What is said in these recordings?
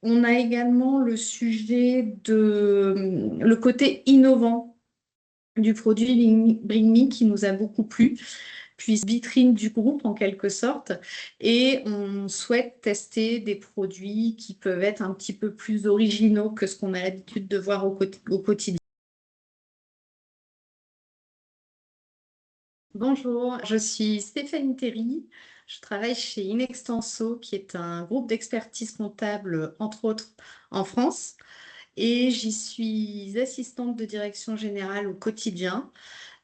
On a également le sujet de le côté innovant du produit Bring Me qui nous a beaucoup plu, puis vitrine du groupe en quelque sorte. Et on souhaite tester des produits qui peuvent être un petit peu plus originaux que ce qu'on a l'habitude de voir au quotidien. Bonjour, je suis Stéphanie Théry. Je travaille chez Inextenso, qui est un groupe d'expertise comptable, entre autres, en France. Et j'y suis assistante de direction générale au quotidien.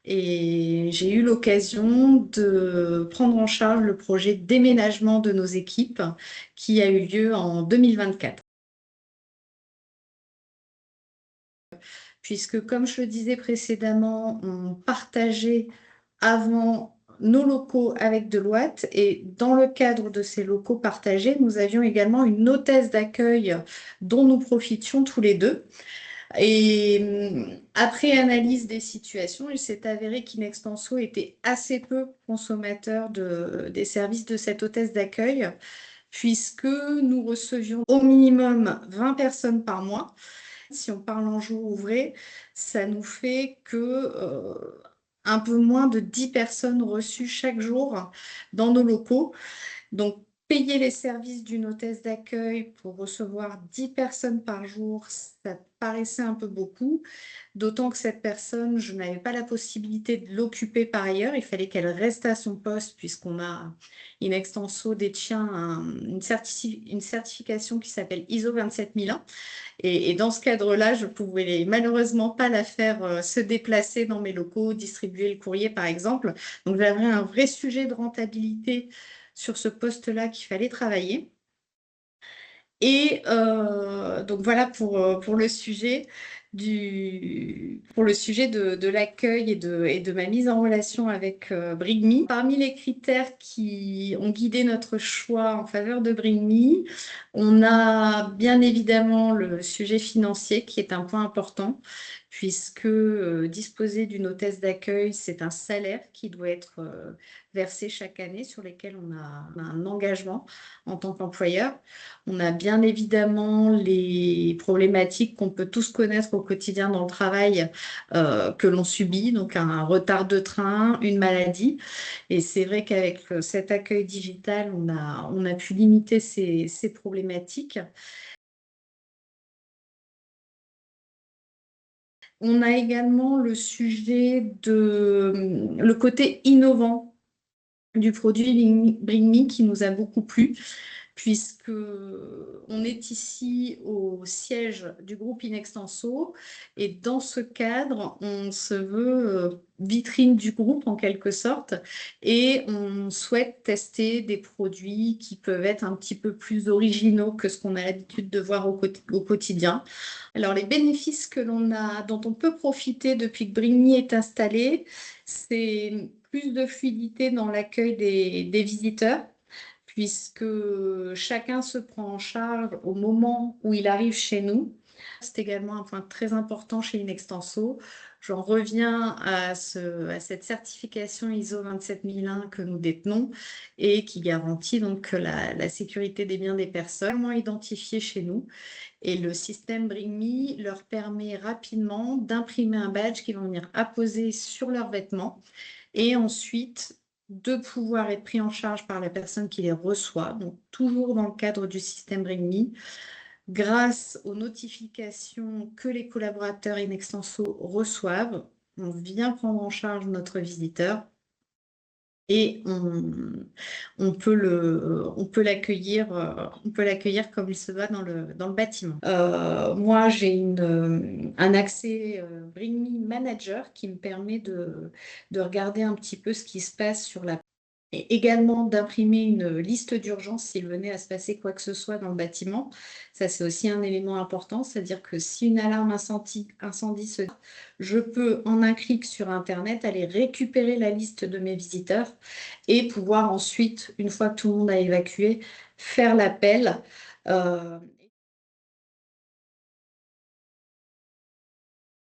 Et j'ai eu l'occasion de prendre en charge le projet de déménagement de nos équipes qui a eu lieu en 2024. Puisque, comme je le disais précédemment, on partageait avant nos locaux avec Deloitte et dans le cadre de ces locaux partagés, nous avions également une hôtesse d'accueil dont nous profitions tous les deux. Et après analyse des situations, il s'est avéré qu'Inextenso était assez peu consommateur des services de cette hôtesse d'accueil, puisque nous recevions au minimum 20 personnes par mois. Si on parle en jours ouvrés, ça nous fait que un peu moins de 10 personnes reçues chaque jour dans nos locaux. Donc, payer les services d'une hôtesse d'accueil pour recevoir 10 personnes par jour, ça paraissait un peu beaucoup. D'autant que cette personne, je n'avais pas la possibilité de l'occuper par ailleurs. Il fallait qu'elle reste à son poste puisqu'on a Inextenso détient une certification qui s'appelle ISO 27001. Et dans ce cadre-là, je pouvais malheureusement pas la faire se déplacer dans mes locaux, distribuer le courrier par exemple. Donc j'avais un vrai sujet de rentabilité sur ce poste-là qu'il fallait travailler. Et donc voilà pour le sujet de l'accueil et de ma mise en relation avec Bring Me. Parmi les critères qui ont guidé notre choix en faveur de Bring Me, on a bien évidemment le sujet financier qui est un point important, puisque disposer d'une hôtesse d'accueil, c'est un salaire qui doit être versé chaque année, sur lesquels on a un engagement en tant qu'employeur. On a bien évidemment les problématiques qu'on peut tous connaître au quotidien dans le travail que l'on subit, donc un retard de train, une maladie. Et c'est vrai qu'avec cet accueil digital, on a pu limiter ces problématiques. On a également le sujet de le côté innovant du produit Bring Me qui nous a beaucoup plu, puisque on est ici au siège du groupe Inextenso et dans ce cadre, on se veut vitrine du groupe en quelque sorte et on souhaite tester des produits qui peuvent être un petit peu plus originaux que ce qu'on a l'habitude de voir au quotidien. Alors les bénéfices dont on peut profiter depuis que Bring Me est installé, c'est plus de fluidité dans l'accueil des visiteurs, puisque chacun se prend en charge au moment où il arrive chez nous. C'est également un point très important chez Inextenso. J'en reviens à cette certification ISO 27001 que nous détenons et qui garantit donc la sécurité des biens des personnes, vraiment identifiées chez nous. Et le système Bring Me leur permet rapidement d'imprimer un badge qu'ils vont venir apposer sur leurs vêtements et ensuite de pouvoir être pris en charge par la personne qui les reçoit, donc toujours dans le cadre du système Bring Me, grâce aux notifications que les collaborateurs Inextenso reçoivent. On vient prendre en charge notre visiteur et on peut l'accueillir comme il se doit dans le bâtiment. Moi, j'ai un accès Bring Me Manager qui me permet de regarder un petit peu ce qui se passe sur la et également d'imprimer une liste d'urgence s'il venait à se passer quoi que ce soit dans le bâtiment. Ça, c'est aussi un élément important, c'est-à-dire que si une alarme incendie se je peux, en un clic sur Internet, aller récupérer la liste de mes visiteurs et pouvoir ensuite, une fois que tout le monde a évacué, faire l'appel